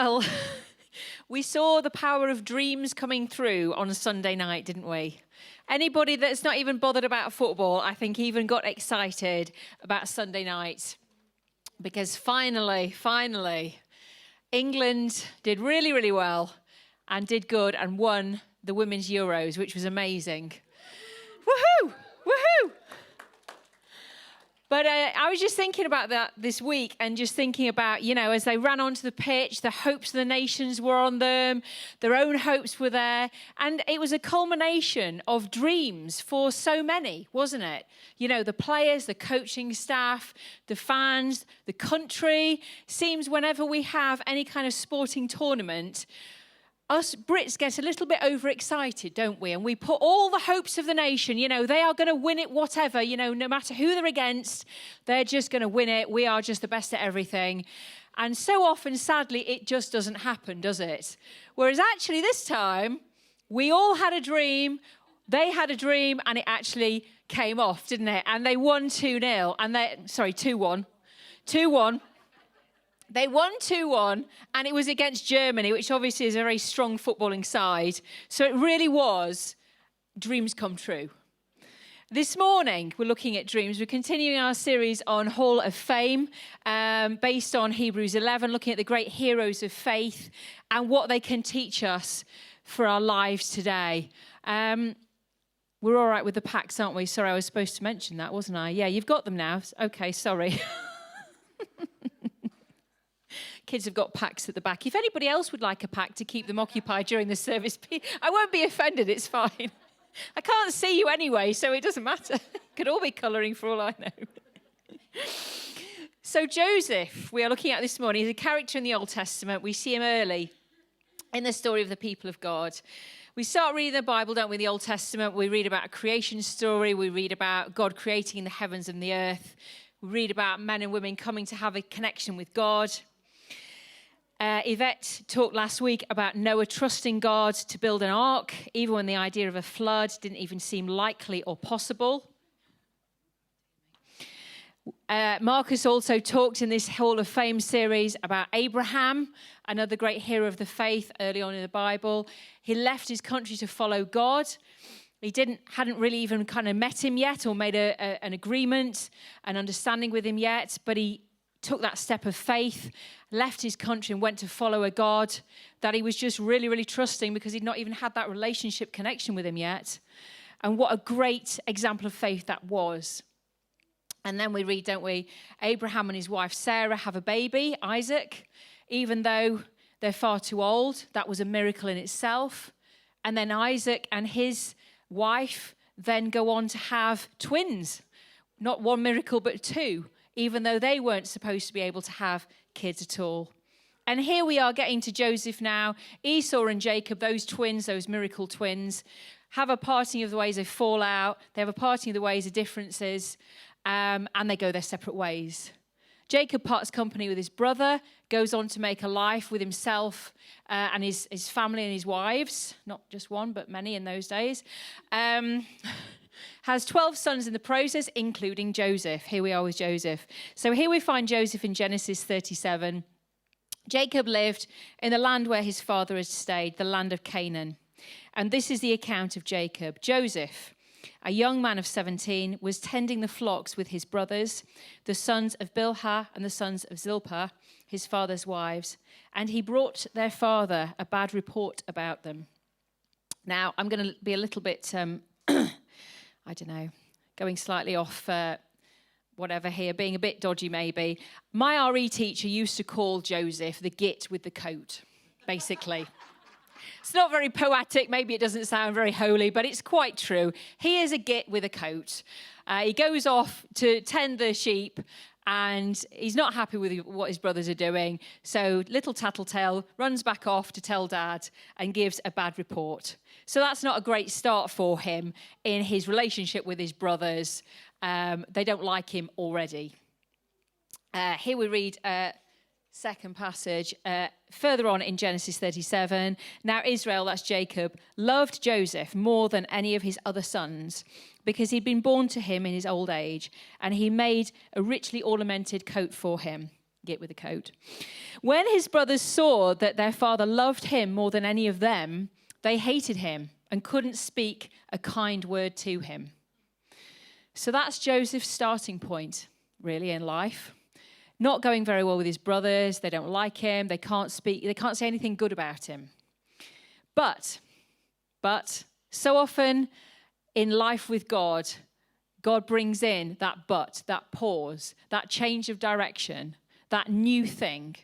Well, we saw the power of dreams coming through on a Sunday night, didn't we? Anybody that's not even bothered about football, I think even got excited about Sunday night. Because finally, England did really, really well and did good and won the Women's Euros, which was amazing. Woohoo! Woohoo! But I was just thinking about that this week and just thinking about, as they ran onto the pitch, the hopes of the nations were on them, their own hopes were there. And it was a culmination of dreams for so many, wasn't it? The players, the coaching staff, the fans, the country. Seems whenever we have any kind of sporting tournament, us Brits get a little bit overexcited, don't we? And we put all the hopes of the nation, they are going to win it, whatever, no matter who they're against, they're just going to win it. We are just the best at everything. And so often, sadly, it just doesn't happen, does it? Whereas actually this time, we all had a dream, they had a dream, and it actually came off, didn't it? And they won 2-0, 2-1. 2-1. They won 2-1, and it was against Germany, which obviously is a very strong footballing side. So it really was dreams come true. This morning, we're looking at dreams. We're continuing our series on Hall of Fame, based on Hebrews 11, looking at the great heroes of faith and what they can teach us for our lives today. We're all right with the packs, aren't we? Sorry, I was supposed to mention that, wasn't I? Yeah, you've got them now. Okay, sorry. Kids have got packs at the back. If anybody else would like a pack to keep them occupied during the service, I won't be offended, it's fine. I can't see you anyway, so it doesn't matter. Could all be colouring for all I know. So Joseph, we are looking at this morning, is a character in the Old Testament. We see him early in the story of the people of God. We start reading the Bible, don't we, the Old Testament. We read about a creation story. We read about God creating the heavens and the earth. We read about men and women coming to have a connection with God. Yvette talked last week about Noah trusting God to build an ark, even when the idea of a flood didn't even seem likely or possible. Marcus also talked in this Hall of Fame series about Abraham, another great hero of the faith early on in the Bible. He left his country to follow God. He hadn't really even kind of met him yet or made an agreement, an understanding with him yet, but he took that step of faith, left his country and went to follow a God that he was just really, really trusting because he'd not even had that relationship connection with him yet. And what a great example of faith that was. And then we read, don't we, Abraham and his wife Sarah have a baby, Isaac, even though they're far too old. That was a miracle in itself. And then Isaac and his wife then go on to have twins. Not one miracle, but two, even though they weren't supposed to be able to have kids at all. And here we are getting to Joseph now. Esau and Jacob, those twins, those miracle twins, have a parting of the ways, they fall out. They have a parting of the ways of differences, and they go their separate ways. Jacob parts company with his brother, goes on to make a life with himself and his family and his wives, not just one, but many in those days. Has 12 sons in the process, including Joseph. Here we are with Joseph. So here we find Joseph in Genesis 37. Jacob lived in the land where his father had stayed, the land of Canaan. And this is the account of Jacob. Joseph, a young man of 17, was tending the flocks with his brothers, the sons of Bilhah and the sons of Zilpah, his father's wives. And he brought their father a bad report about them. Now, I'm going to be a little bit... I don't know, going slightly off whatever here, being a bit dodgy maybe. My RE teacher used to call Joseph the git with the coat, basically. It's not very poetic, maybe it doesn't sound very holy, but it's quite true. He is a git with a coat. He goes off to tend the sheep, and he's not happy with what his brothers are doing. So little tattletale runs back off to tell dad and gives a bad report. So that's not a great start for him in his relationship with his brothers. They don't like him already. Here we read second passage further on in Genesis 37. Now Israel, that's Jacob, loved Joseph more than any of his other sons because he'd been born to him in his old age, and he made a richly ornamented coat for him. Get with the coat. When his brothers saw that their father loved him more than any of them, they hated him and couldn't speak a kind word to him. So that's Joseph's starting point, really, in life. Not going very well with his brothers. They don't like him. They can't say anything good about him. But so often in life with God, God brings in that that pause, that change of direction, that new thing.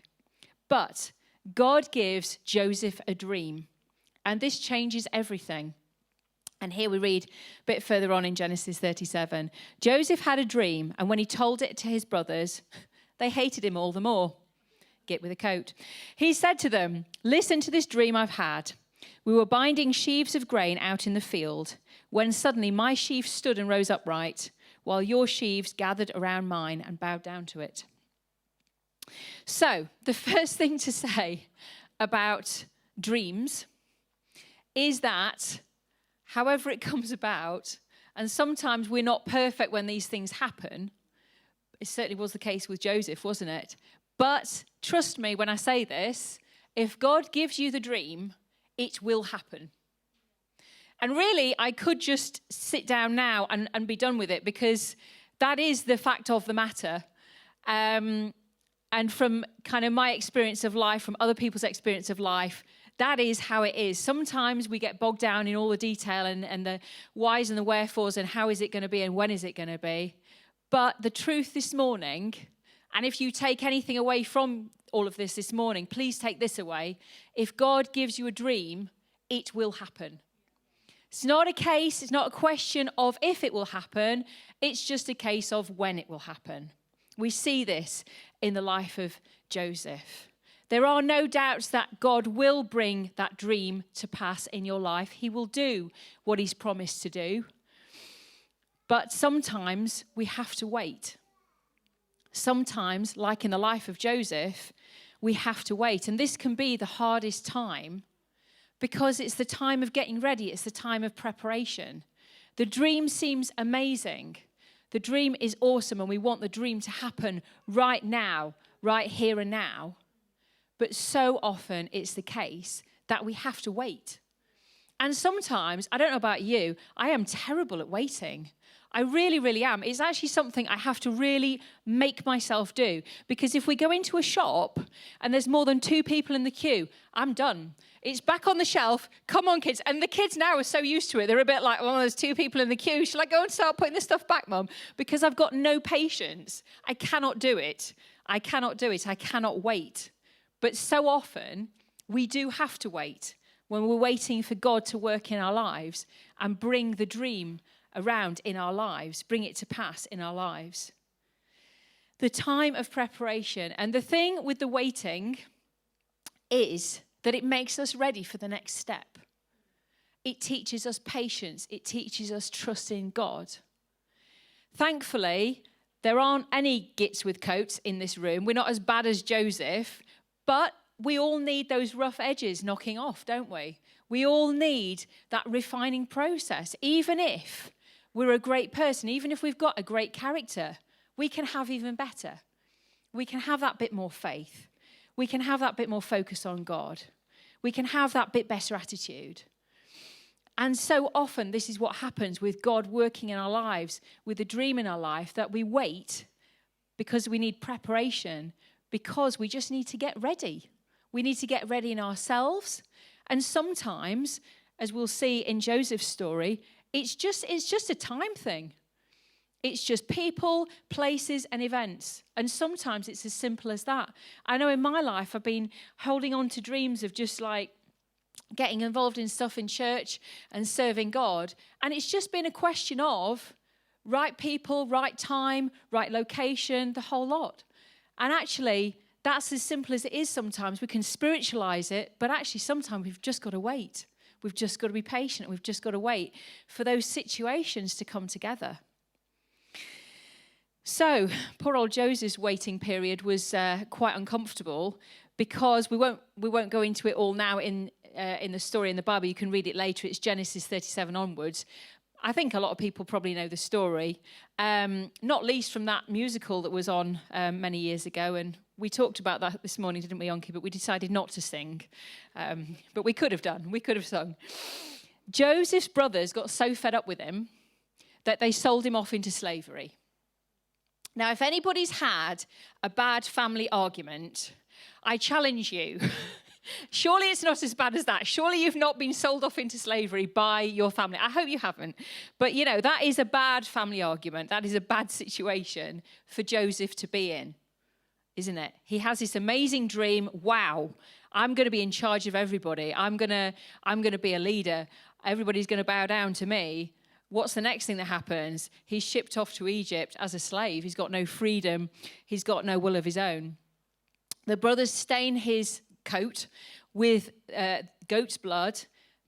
But God gives Joseph a dream, and this changes everything. And here we read a bit further on in Genesis 37. Joseph had a dream, and when he told it to his brothers, they hated him all the more. Get with a coat. He said to them, "Listen to this dream I've had. We were binding sheaves of grain out in the field, when suddenly my sheaf stood and rose upright, while your sheaves gathered around mine and bowed down to it." So, the first thing to say about dreams is that however it comes about, and sometimes we're not perfect when these things happen. It certainly was the case with Joseph, wasn't it? But trust me when I say this, if God gives you the dream, it will happen. And really, I could just sit down now and be done with it, because that is the fact of the matter. And from kind of my experience of life, from other people's experience of life, that is how it is. Sometimes we get bogged down in all the detail and the whys and the wherefores and how is it going to be and when is it going to be. But the truth this morning, and if you take anything away from all of this morning, please take this away. If God gives you a dream, it will happen. It's not a case, it's not a question of if it will happen. It's just a case of when it will happen. We see this in the life of Joseph. There are no doubts that God will bring that dream to pass in your life. He will do what he's promised to do. But sometimes we have to wait. Sometimes, like in the life of Joseph, we have to wait. And this can be the hardest time because it's the time of getting ready. It's the time of preparation. The dream seems amazing. The dream is awesome, and we want the dream to happen right now, right here and now. But so often it's the case that we have to wait. And sometimes, I don't know about you, I am terrible at waiting. I really, really am. It's actually something I have to really make myself do. Because if we go into a shop and there's more than 2 people in the queue, I'm done. It's back on the shelf. Come on, kids. And the kids now are so used to it. They're a bit like, well, there's 2 people in the queue. Shall I go and start putting this stuff back, Mum? Because I've got no patience. I cannot do it. I cannot wait. But so often, we do have to wait when we're waiting for God to work in our lives and bring the dream around in our lives, bring it to pass in our lives. The time of preparation. And the thing with the waiting is that it makes us ready for the next step. It teaches us patience. It teaches us trust in God. Thankfully, there aren't any gits with coats in this room. We're not as bad as Joseph, but we all need those rough edges knocking off, don't we? We all need that refining process. Even if we're a great person, even if we've got a great character, we can have even better. We can have that bit more faith. We can have that bit more focus on God. We can have that bit better attitude. And so often this is what happens with God working in our lives, with the dream in our life, that we wait because we need preparation, because we just need to get ready. We need to get ready in ourselves. And sometimes, as we'll see in Joseph's story, it's just a time thing. It's just people, places, and events. And sometimes it's as simple as that. I know in my life I've been holding on to dreams of just like getting involved in stuff in church and serving God. And it's just been a question of right people, right time, right location, the whole lot. And actually, that's as simple as it is sometimes. We can spiritualize it, but actually sometimes we've just got to wait. We've just got to be patient. We've just got to wait for those situations to come together. So, poor old Joseph's waiting period was quite uncomfortable because we won't go into it all now in the story in the Bible. You can read it later. It's Genesis 37 onwards. I think a lot of people probably know the story, not least from that musical that was on many years ago. And we talked about that this morning, didn't we, Yonki? But we decided not to sing. But we could have done. We could have sung. Joseph's brothers got so fed up with him that they sold him off into slavery. Now, if anybody's had a bad family argument, I challenge you. Surely it's not as bad as that. Surely you've not been sold off into slavery by your family. I hope you haven't. But, that is a bad family argument. That is a bad situation for Joseph to be in, isn't it? He has this amazing dream. Wow, I'm going to be in charge of everybody. I'm going to be a leader. Everybody's going to bow down to me. What's the next thing that happens? He's shipped off to Egypt as a slave. He's got no freedom. He's got no will of his own. The brothers stain his coat with goat's blood,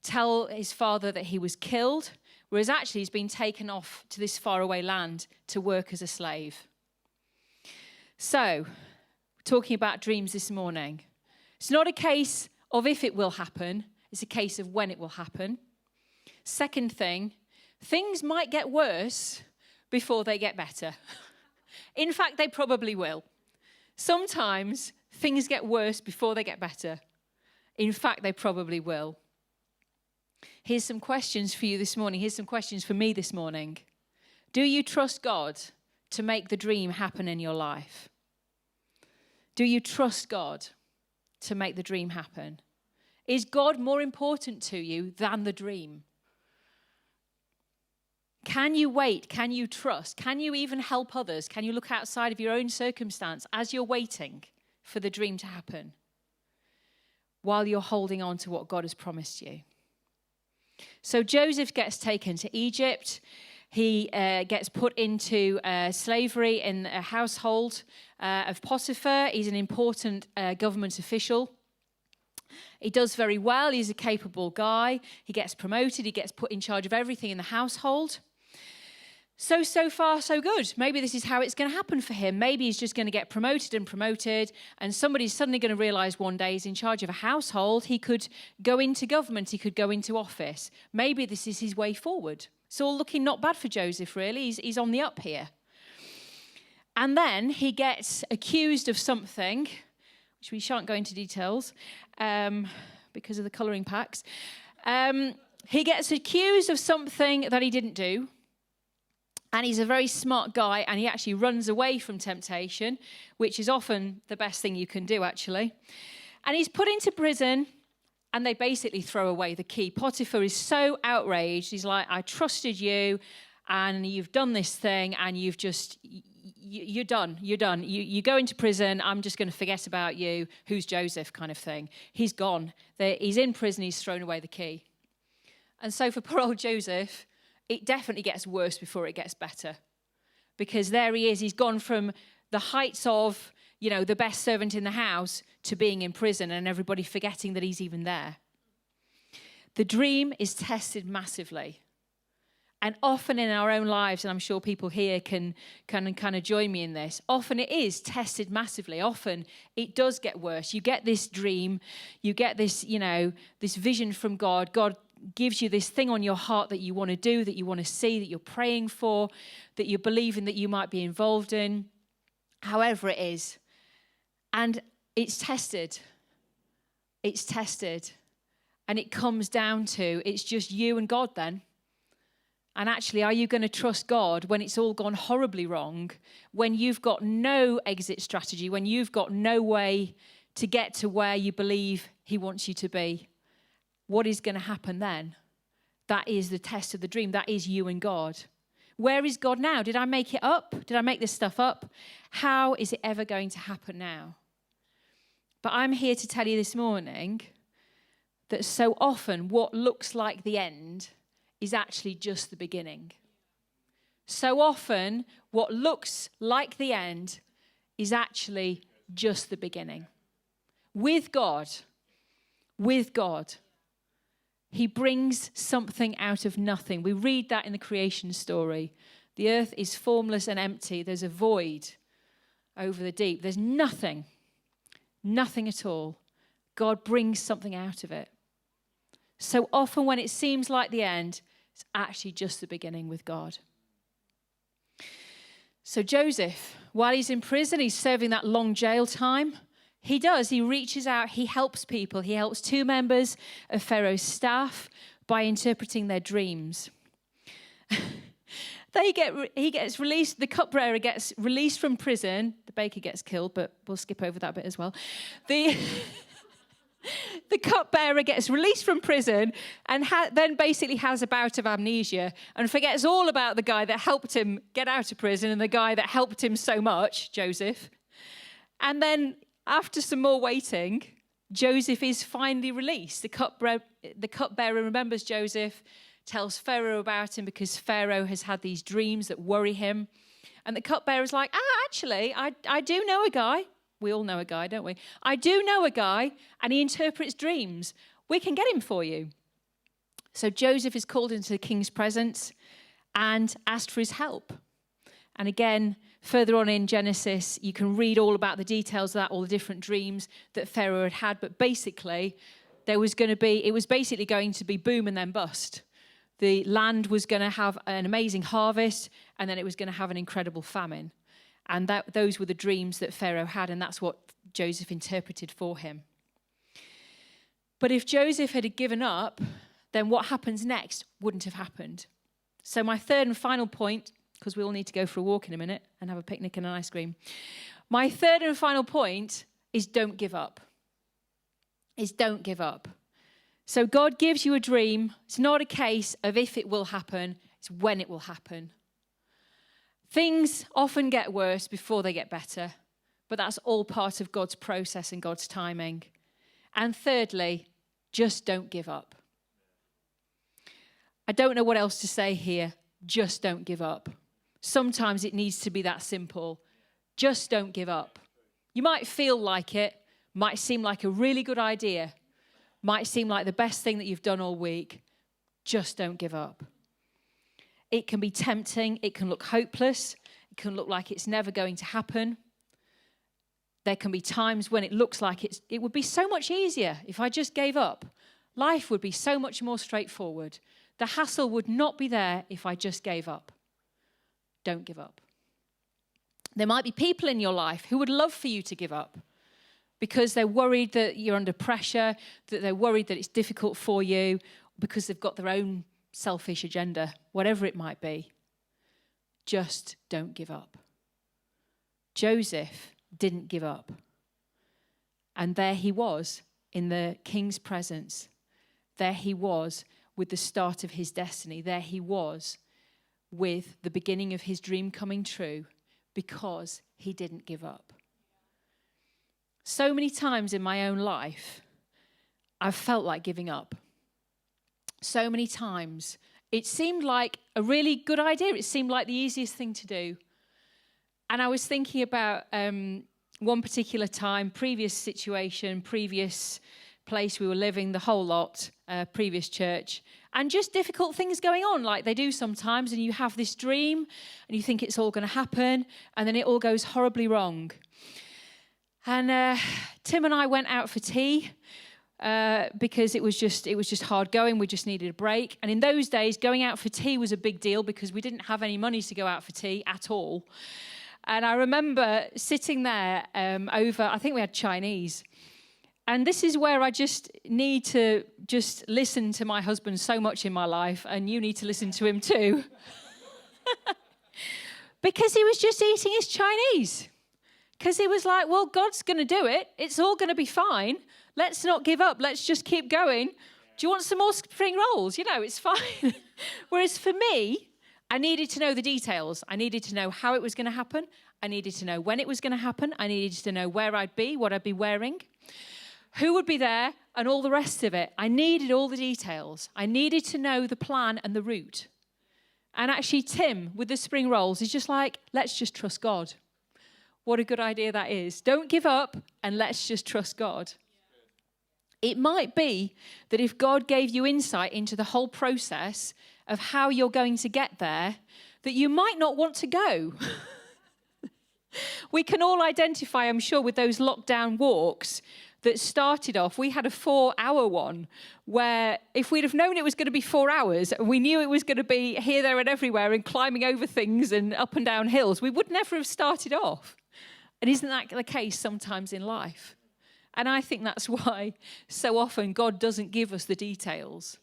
tell his father that he was killed, whereas actually he's been taken off to this faraway land to work as a slave. So, talking about dreams this morning. It's not a case of if it will happen, it's a case of when it will happen. Second thing, things might get worse before they get better. In fact, they probably will. Sometimes things get worse before they get better. In fact, they probably will. Here's some questions for you this morning. Here's some questions for me this morning. Do you trust God to make the dream happen in your life? Do you trust God to make the dream happen? Is God more important to you than the dream? Can you wait? Can you trust? Can you even help others? Can you look outside of your own circumstance as you're waiting for the dream to happen while you're holding on to what God has promised you? So Joseph gets taken to Egypt. He gets put into slavery in a household of Potiphar. He's an important government official. He does very well. He's a capable guy. He gets promoted. He gets put in charge of everything in the household. So far, so good. Maybe this is how it's going to happen for him. Maybe he's just going to get promoted, and somebody's suddenly going to realize one day he's in charge of a household. He could go into government. He could go into office. Maybe this is his way forward. It's all looking not bad for Joseph, really. He's on the up here. And then he gets accused of something, which we shan't go into details because of the colouring packs. He gets accused of something that he didn't do. And he's a very smart guy, and he actually runs away from temptation, which is often the best thing you can do, actually. And he's put into prison, and they basically throw away the key. Potiphar is so outraged. He's like, I trusted you, and you've done this thing, and you're done. You go into prison. I'm just going to forget about you. Who's Joseph kind of thing. He's gone. He's in prison. He's thrown away the key. And so for poor old Joseph, it definitely gets worse before it gets better. Because there he is. He's gone from the heights of, the best servant in the house to being in prison and everybody forgetting that he's even there. The dream is tested massively. And often in our own lives, and I'm sure people here can kind of join me in this, often it is tested massively. Often it does get worse. You get this dream, you get this, this vision from God. God gives you this thing on your heart that you want to do, that you want to see, that you're praying for, that you're believing that you might be involved in, however it is. And it's tested. It's tested. And it comes down to, it's just you and God then. And actually, are you going to trust God when it's all gone horribly wrong, when you've got no exit strategy, when you've got no way to get to where you believe he wants you to be? What is going to happen then? That is the test of the dream. That is you and God. Where is God now? Did I make it up? Did I make this stuff up? How is it ever going to happen now? But I'm here to tell you this morning that so often what looks like the end is actually just the beginning. So often what looks like the end is actually just the beginning. With God, he brings something out of nothing. We read that in the creation story. The earth is formless and empty. There's a void over the deep. There's nothing at all. God brings something out of it. So often when it seems like the end, It's actually just the beginning with God. So Joseph, while he's in prison, he's serving that long jail time. He reaches out, he helps people. He helps 2 members of Pharaoh's staff by interpreting their dreams. He gets released, the cupbearer gets released from prison. The baker gets killed, but we'll skip over that bit as well. The cupbearer gets released from prison and then basically has a bout of amnesia and forgets all about the guy that helped him get out of prison and the guy that helped him so much, Joseph. And then after some more waiting, Joseph is finally released. The cupbearer remembers Joseph, tells Pharaoh about him because Pharaoh has had these dreams that worry him. And the cupbearer's like, actually, I do know a guy. We all know a guy, don't we? I do know a guy, and he interprets dreams. We can get him for you. So Joseph is called into the king's presence and asked for his help. And again, further on in Genesis, you can read all about the details of that, all the different dreams that Pharaoh had had. But basically, it was basically going to be boom and then bust. The land was going to have an amazing harvest, and then it was going to have an incredible famine. And those were the dreams that Pharaoh had, and that's what Joseph interpreted for him. But if Joseph had given up, then what happens next wouldn't have happened. So my third and final point, because we all need to go for a walk in a minute and have a picnic and an ice cream. My third and final point is don't give up. Don't give up. So God gives you a dream. It's not a case of if it will happen, it's when it will happen. Things often get worse before they get better, but that's all part of God's process and God's timing. And thirdly, just don't give up. I don't know what else to say here. Just don't give up. Sometimes it needs to be that simple. Just don't give up. You might feel like it, might seem like a really good idea, might seem like the best thing that you've done all week. Just don't give up. It can be tempting. It can look hopeless. It can look like it's never going to happen. There can be times when it looks like it would be so much easier if I just gave up. Life would be so much more straightforward. The hassle would not be there if I just gave up. Don't give up. There might be people in your life who would love for you to give up because they're worried that you're under pressure, that they're worried that it's difficult for you, because they've got their own selfish agenda, whatever it might be. Just don't give up. Joseph didn't give up. And there he was in the king's presence. There he was with the start of his destiny. There he was with the beginning of his dream coming true because he didn't give up. So many times in my own life, I've felt like giving up. So many times it seemed like a really good idea. It seemed like the easiest thing to do. And I was thinking about one particular time, previous situation, previous place we were living, the whole lot, previous church, and just difficult things going on like they do sometimes. And you have this dream and you think it's all going to happen, and then it all goes horribly wrong. And Tim and I went out for tea because it was just hard going. We just needed a break. And in those days, going out for tea was a big deal because we didn't have any money to go out for tea at all. And I remember sitting there over, I think we had Chinese. And this is where I just need to just listen to my husband so much in my life, and you need to listen to him too. Because he was just eating his Chinese. Because he was like, well, God's going to do it. It's all going to be fine. Let's not give up. Let's just keep going. Do you want some more spring rolls? You know, it's fine. Whereas for me, I needed to know the details. I needed to know how it was going to happen. I needed to know when it was going to happen. I needed to know where I'd be, what I'd be wearing, who would be there, and all the rest of it. I needed all the details. I needed to know the plan and the route. And actually, Tim, with the spring rolls, is just like, let's just trust God. What a good idea that is. Don't give up, and let's just trust God. It might be that if God gave you insight into the whole process of how you're going to get there, that you might not want to go. We can all identify, I'm sure, with those lockdown walks that started off, we had a 4-hour one where if we'd have known it was going to be 4 hours, and we knew it was going to be here, there and everywhere and climbing over things and up and down hills, we would never have started off. And isn't that the case sometimes in life? And I think that's why so often God doesn't give us the details.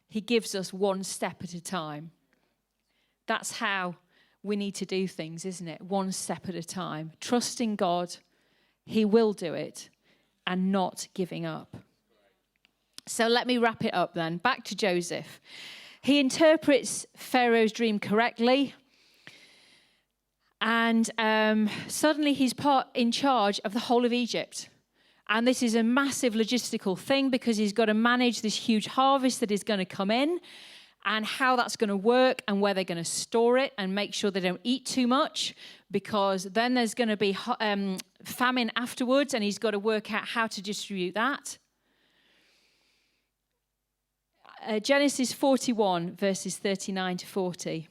He gives us one step at a time. That's how we need to do things, isn't it? One step at a time. Trusting God, he will do it, and not giving up. So let me wrap it up then. Back to Joseph. He interprets Pharaoh's dream correctly. And suddenly he's in charge of the whole of Egypt. And this is a massive logistical thing because he's got to manage this huge harvest that is going to come in, and how that's going to work and where they're going to store it and make sure they don't eat too much, because then there's going to be famine afterwards, and he's got to work out how to distribute that. Genesis 41, verses 39 to 40.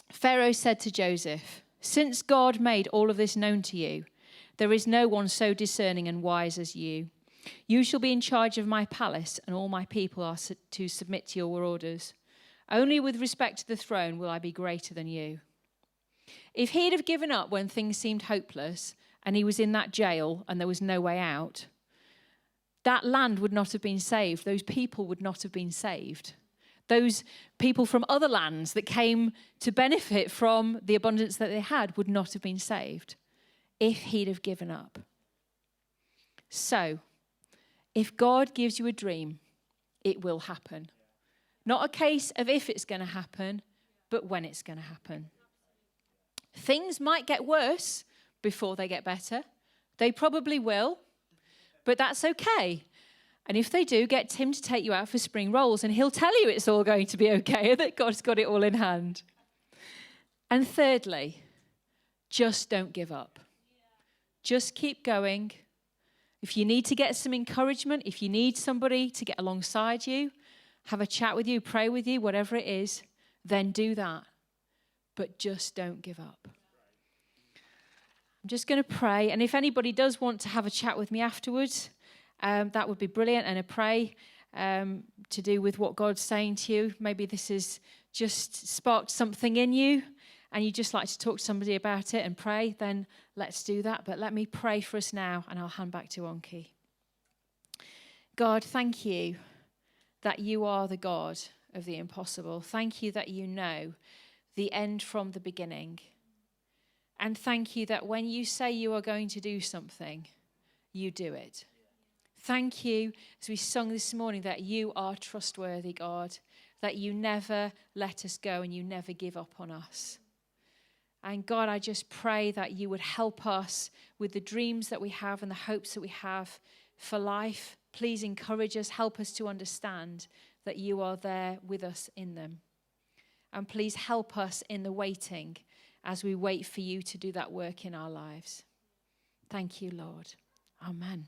Pharaoh said to Joseph, "Since God made all of this known to you, there is no one so discerning and wise as you. You shall be in charge of my palace, and all my people are to submit to your orders. Only with respect to the throne will I be greater than you." If he'd have given up when things seemed hopeless and he was in that jail and there was no way out, that land would not have been saved. Those people would not have been saved. Those people from other lands that came to benefit from the abundance that they had would not have been saved if he'd have given up. So, if God gives you a dream, it will happen. Not a case of if it's going to happen, but when it's going to happen. Things might get worse before they get better. They probably will, but that's okay. And if they do, get Tim to take you out for spring rolls, and he'll tell you it's all going to be okay, that God's got it all in hand. And thirdly, just don't give up. Just keep going. If you need to get some encouragement, if you need somebody to get alongside you, have a chat with you, pray with you, whatever it is, then do that. But just don't give up. I'm just going to pray. And if anybody does want to have a chat with me afterwards, that would be brilliant. And a pray to do with what God's saying to you. Maybe this has just sparked something in you and you'd just like to talk to somebody about it and pray, then let's do that. But let me pray for us now, and I'll hand back to Onki. God, thank you that you are the God of the impossible. Thank you that you know the end from the beginning. And thank you that when you say you are going to do something, you do it. Thank you, as we sung this morning, that you are trustworthy, God, that you never let us go and you never give up on us. And God, I just pray that you would help us with the dreams that we have and the hopes that we have for life. Please encourage us, help us to understand that you are there with us in them. And please help us in the waiting as we wait for you to do that work in our lives. Thank you, Lord. Amen.